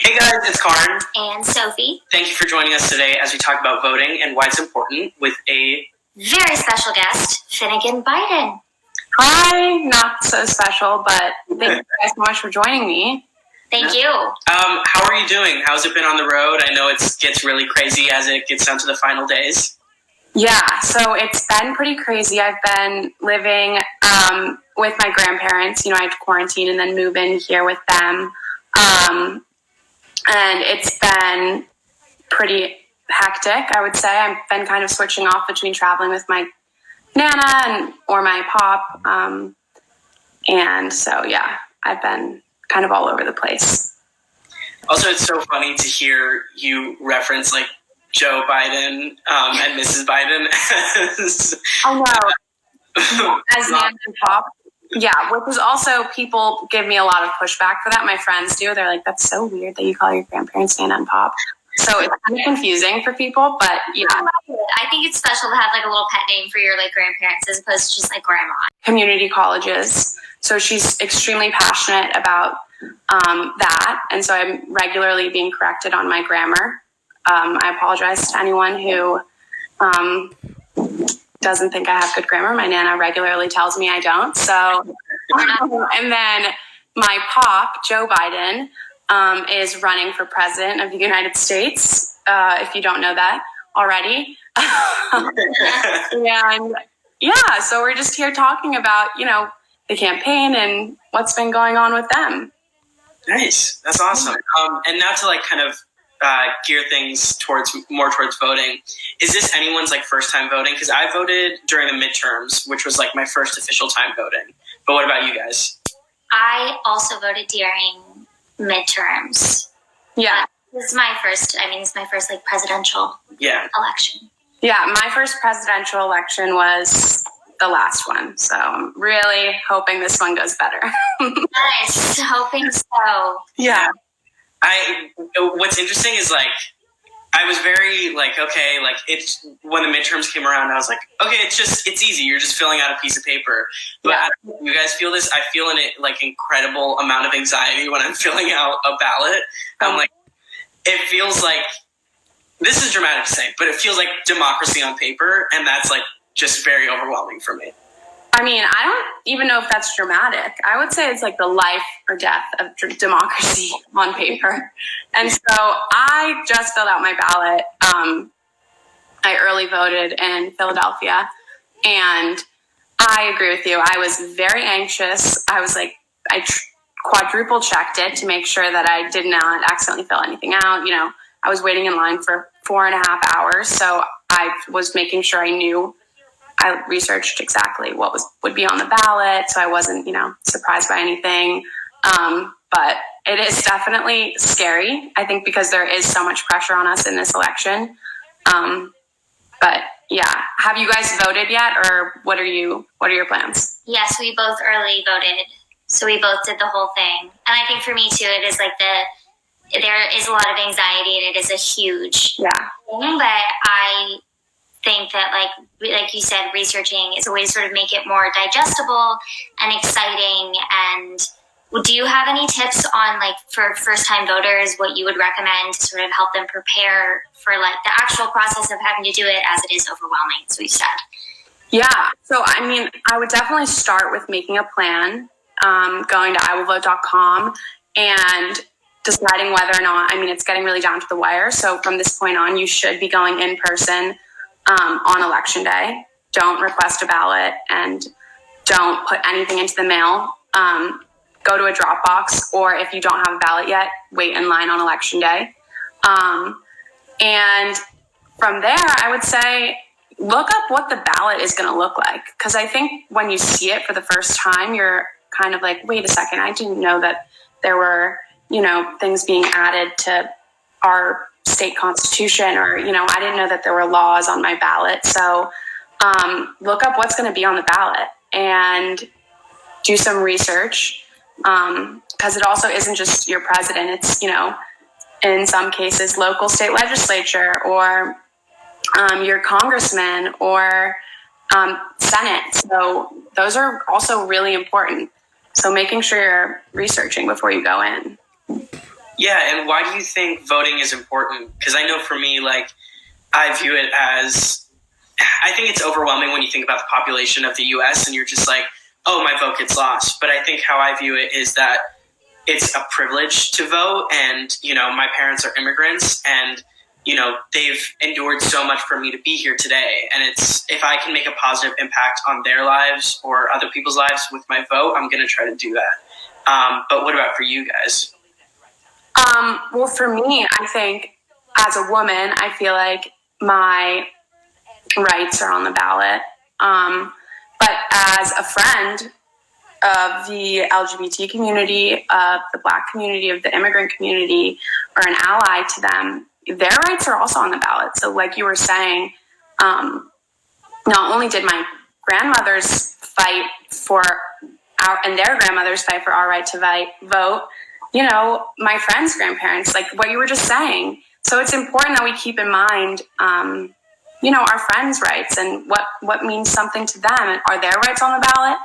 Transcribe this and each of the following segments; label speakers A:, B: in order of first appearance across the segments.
A: Hey guys, it's Karan.
B: And Sophie.
A: Thank you for joining us today as we talk about voting and why it's important with a
B: very special guest, Finnegan Biden.
C: Hi, not so special, but thank you guys so much for joining me.
B: Thank you.
A: How are you doing? How's it been on the road? I know it gets really crazy as it gets down to the final days.
C: Yeah, so it's been pretty crazy. I've been living with my grandparents. I had to quarantine and then move in here with them. And it's been pretty hectic, I would say. I've been kind of switching off between traveling with my Nana or my pop. And so, yeah, I've been kind of all over the place.
A: Also, it's so funny to hear you reference, like, Joe Biden and Mrs. Biden as...
C: Oh, no. As Nana and Pop. Yeah, which is also, people give me a lot of pushback for that. My friends do. They're like, that's so weird that you call your grandparents Nana and Pop. So it's kind of confusing for people, but yeah.
B: I think it's special to have like a little pet name for your like grandparents as opposed to just like grandma.
C: Community colleges. So she's extremely passionate about that. And so I'm regularly being corrected on my grammar. I apologize to anyone who doesn't think I have good grammar. My Nana regularly tells me I don't. So, and then my pop, Joe Biden, is running for president of the United States, if you don't know that already. And yeah, so we're just here talking about, the campaign and what's been going on with them.
A: Nice. That's awesome. And now to kind of gear things towards voting. Is this anyone's first time voting? Because I voted during the midterms, which was my first official time voting. But what about you guys?
B: I also voted during midterms.
C: Yeah.
B: This is my first, it's my first presidential election.
C: Yeah, my first presidential election was the last one. So I'm really hoping this one goes better.
B: Nice. Hoping so.
C: Yeah.
A: What's interesting is I was very okay, it's when the midterms came around, I was like, okay, it's easy. You're just filling out a piece of paper. But
C: yeah.
A: You guys feel this? I feel an incredible amount of anxiety when I'm filling out a ballot. I'm it feels like, this is dramatic to say, but it feels like democracy on paper, and that's just very overwhelming for me.
C: I don't even know if that's dramatic. I would say it's the life or death of democracy on paper. And so I just filled out my ballot. I early voted in Philadelphia, and I agree with you. I was very anxious. I was I quadruple checked it to make sure that I did not accidentally fill anything out. I was waiting in line for 4.5 hours. So I was making sure I researched exactly what would be on the ballot, so I wasn't, surprised by anything. But it is definitely scary, I think, because there is so much pressure on us in this election. But yeah, have you guys voted yet, or what are your plans?
B: Yes, we both early voted, so we both did the whole thing. And I think for me too, it is there is a lot of anxiety, and it is a huge thing. But I think that like you said, researching is a way to sort of make it more digestible and exciting. And do you have any tips on for first time voters, what you would recommend to sort of help them prepare for the actual process of having to do it, as it is overwhelming, as we've said?
C: Yeah, so I would definitely start with making a plan, going to iwillvote.com and deciding whether or not, it's getting really down to the wire. So from this point on, you should be going in person on election day. Don't request a ballot and don't put anything into the mail. Go to a drop box, or if you don't have a ballot yet, wait in line on election day. And from there, I would say, look up what the ballot is going to look like. Because I think when you see it for the first time, you're kind of wait a second, I didn't know that there were, things being added to our state constitution, or, I didn't know that there were laws on my ballot. So look up what's going to be on the ballot and do some research, because it also isn't just your president. It's, in some cases, local state legislature, or your congressman, or Senate. So those are also really important. So making sure you're researching before you go in.
A: Yeah, and why do you think voting is important? Because I know for me, like, I view it as, I think it's overwhelming when you think about the population of the U.S. and you're just like, oh, my vote gets lost. But I think how I view it is that it's a privilege to vote, and, you know, my parents are immigrants, and, you know, they've endured so much for me to be here today. And it's, if I can make a positive impact on their lives or other people's lives with my vote, I'm going to try to do that. But what about for you guys?
C: Well, for me, I think as a woman, I feel like my rights are on the ballot. But as a friend of the LGBT community, of the Black community, of the immigrant community, or an ally to them, their rights are also on the ballot. So like you were saying, not only did my grandmothers fight for and their grandmothers fight for our right to vote, you know, my friends' grandparents, like what you were just saying. So it's important that we keep in mind, you know, our friends' rights and what means something to them, and are their rights on the ballot?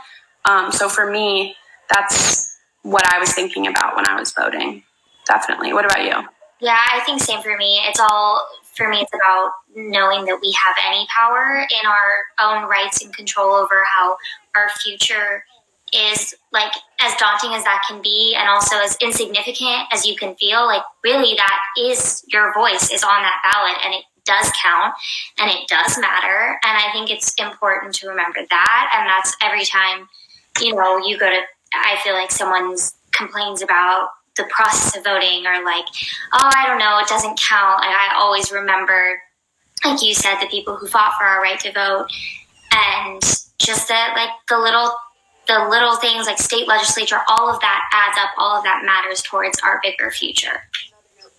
C: So for me, that's what I was thinking about when I was voting. Definitely. What about you?
B: Yeah, I think same for me. It's about knowing that we have any power in our own rights and control over how our future is, like, as daunting as that can be, and also as insignificant as you can feel. Like, really, that is, your voice is on that ballot, and it does count, and it does matter. And I think it's important to remember that. And that's every time, you know, you go to, I feel like someone complains about the process of voting, or like, oh, I don't know, it doesn't count. And I always remember, like you said, the people who fought for our right to vote, and just that, like, the little things like state legislature, all of that adds up, all of that matters towards our bigger future.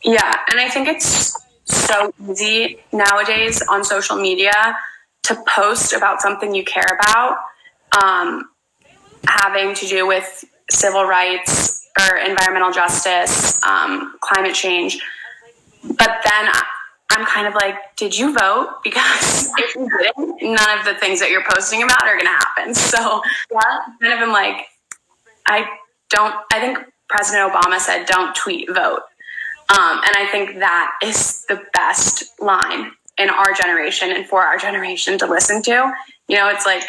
C: Yeah, and I think it's so easy nowadays on social media to post about something you care about, having to do with civil rights or environmental justice, climate change. But then I'm kind of like, did you vote? Because if you didn't, none of the things that you're posting about are going to happen. So yeah, kind of am like, I think President Obama said, don't tweet, vote. And I think that is the best line in our generation and for our generation to listen to. You know, it's like,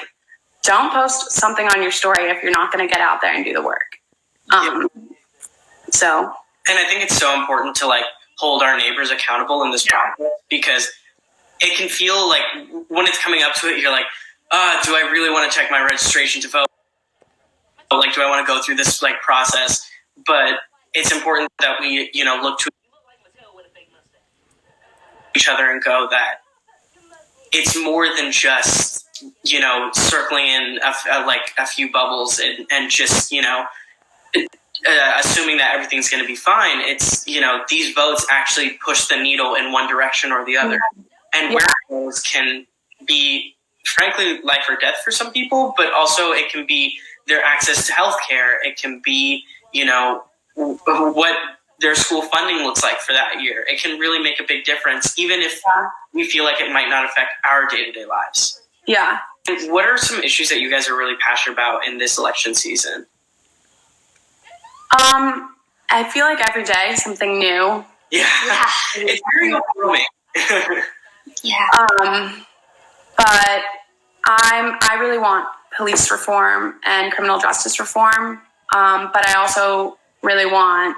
C: don't post something on your story if you're not going to get out there and do the work. So.
A: And I think it's so important to, like, hold our neighbors accountable in this process, because it can feel like when it's coming up to it, you're like, do I really want to check my registration to vote? Like, do I want to go through this, like, process? But it's important that we, you know, look to each other and go that it's more than just, you know, circling in a few bubbles and just, you know, assuming that everything's going to be fine. It's, you know, these votes actually push the needle in one direction or the other. And where those can be, frankly, life or death for some people, but also it can be their access to healthcare. It can be, you know, what their school funding looks like for that year. It can really make a big difference, even if we feel like it might not affect our day-to-day lives.
C: Yeah.
A: And what are some issues that you guys are really passionate about in this election season?
C: I feel like every day something new.
A: Yeah. It's very overwhelming.
C: But I really want police reform and criminal justice reform. But I also really want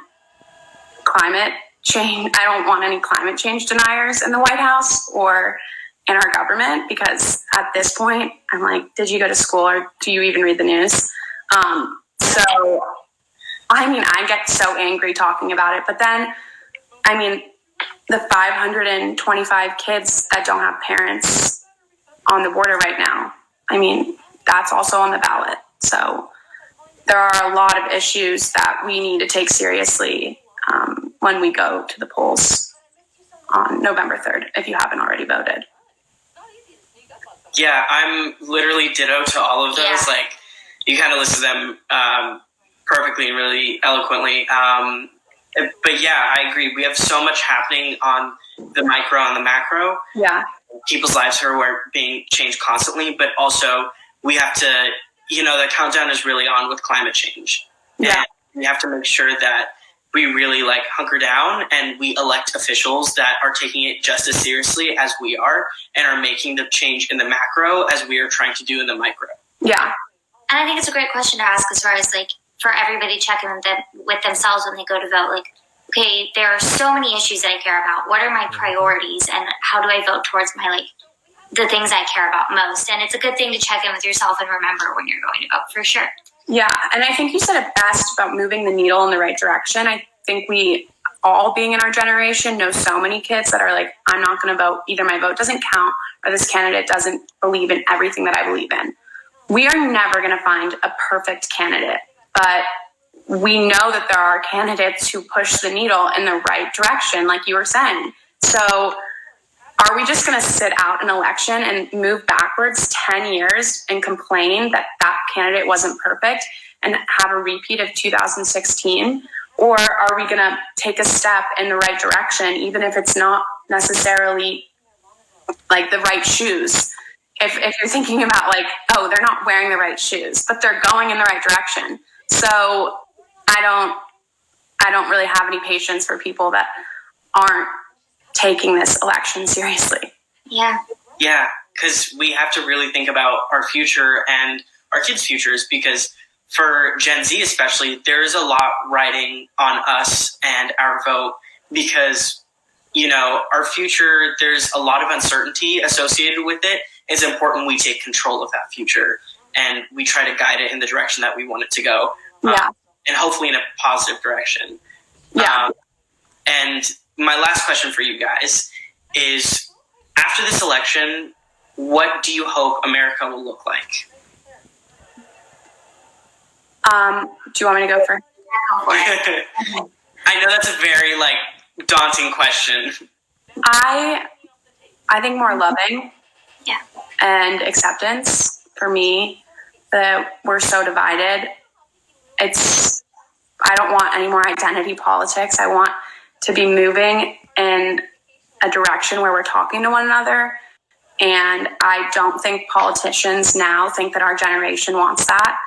C: climate change. I don't want any climate change deniers in the White House or in our government, because at this point, I'm like, did you go to school or do you even read the news? So, I mean, I get so angry talking about it. But then, I mean, the 525 kids that don't have parents on the border right now, I mean, that's also on the ballot. So there are a lot of issues that we need to take seriously when we go to the polls on November 3rd, if you haven't already voted.
A: Yeah, I'm literally ditto to all of those.
B: Yeah.
A: Like, you kind of listed them perfectly and really eloquently. But yeah, I agree. We have so much happening on the micro and the macro.
C: Yeah.
A: People's lives are being changed constantly, but also we have to, you know, the countdown is really on with climate change.
C: Yeah.
A: And we have to make sure that we really like hunker down and we elect officials that are taking it just as seriously as we are and are making the change in the macro as we are trying to do in the micro.
C: Yeah.
B: And I think it's a great question to ask as far as like for everybody checking with themselves when they go to vote. Like, okay, there are so many issues that I care about. What are my priorities and how do I vote towards my like the things I care about most? And it's a good thing to check in with yourself and remember when you're going to vote for sure.
C: Yeah, and I think you said it best about moving the needle in the right direction. I think we all, being in our generation, know so many kids that are like, I'm not going to vote. Either my vote doesn't count or this candidate doesn't believe in everything that I believe in. We are never going to find a perfect candidate, but we know that there are candidates who push the needle in the right direction, like you were saying. So are we just going to sit out an election and move backwards 10 years and complain that that candidate wasn't perfect and have a repeat of 2016? Or are we going to take a step in the right direction, even if it's not necessarily like the right shoes? If you're thinking about like, oh, they're not wearing the right shoes, but they're going in the right direction. So I don't really have any patience for people that aren't taking this election seriously.
B: Yeah.
A: Yeah, because we have to really think about our future and our kids' futures, because for Gen Z especially, there's a lot riding on us and our vote because, you know, our future, there's a lot of uncertainty associated with it. It's important we take control of that future and we try to guide it in the direction that we want it to go.
C: Yeah.
A: And hopefully in a positive direction.
C: Yeah.
A: And my last question for you guys is, after this election, what do you hope America will look like?
C: Do you want me to go first?
A: I know that's a very daunting question.
C: I think more loving.
B: Yeah.
C: And acceptance. For me, that we're so divided. I don't want any more identity politics. I want to be moving in a direction where we're talking to one another. And I don't think politicians now think that our generation wants that,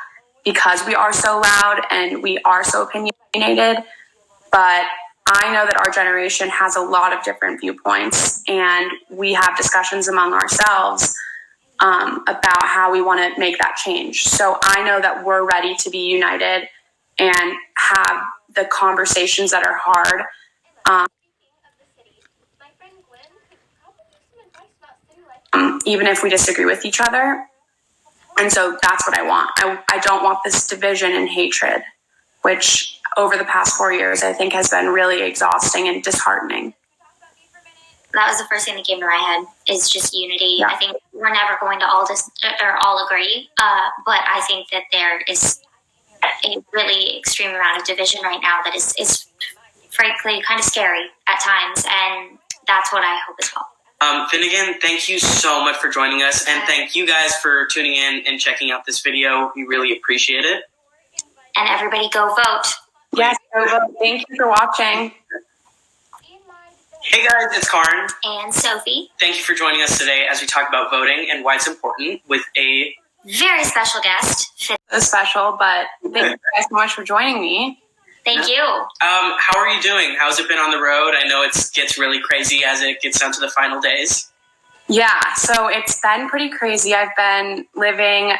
C: because we are so loud and we are so opinionated. But I know that our generation has a lot of different viewpoints, and we have discussions among ourselves about how we want to make that change. So I know that we're ready to be united and have the conversations that are hard. Even if we disagree with each other. And so that's what I want. I don't want this division and hatred, which over the past 4 years, I think has been really exhausting and disheartening.
B: That was the first thing that came to my head, is just unity.
C: Yeah.
B: I think we're never going to all agree, but I think that there is a really extreme amount of division right now that is frankly kind of scary at times, and that's what I hope as well.
A: Finnegan, thank you so much for joining us, and thank you guys for tuning in and checking out this video. We really appreciate it.
B: And everybody go vote.
C: Yes, go vote. Thank you for watching.
A: Hey guys, it's Karan.
B: And Sophie.
A: Thank you for joining us today as we talk about voting and why it's important with a
B: very special guest.
C: So special, but thank you guys so much for joining me.
B: Thank you.
A: How are you doing? How's it been on the road? I know it gets really crazy as it gets down to the final days.
C: Yeah, so it's been pretty crazy. I've been living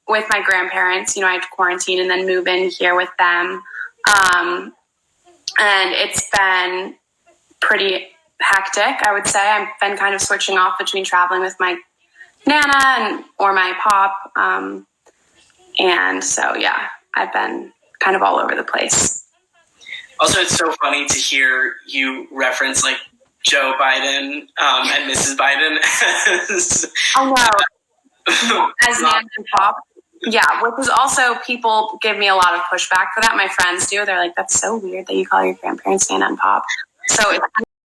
C: with my grandparents. You know, I had to quarantine and then move in here with them. And it's been pretty hectic, I would say. I've been kind of switching off between traveling with my Nana or my Pop. And so, yeah, I've been kind of all over the place.
A: Also, it's so funny to hear you reference Joe Biden and Mrs. Biden as
C: as Nana and Pop. Yeah, which is also, people give me a lot of pushback for that. My friends do. They're like, that's so weird that you call your grandparents Nana and Pop. So it's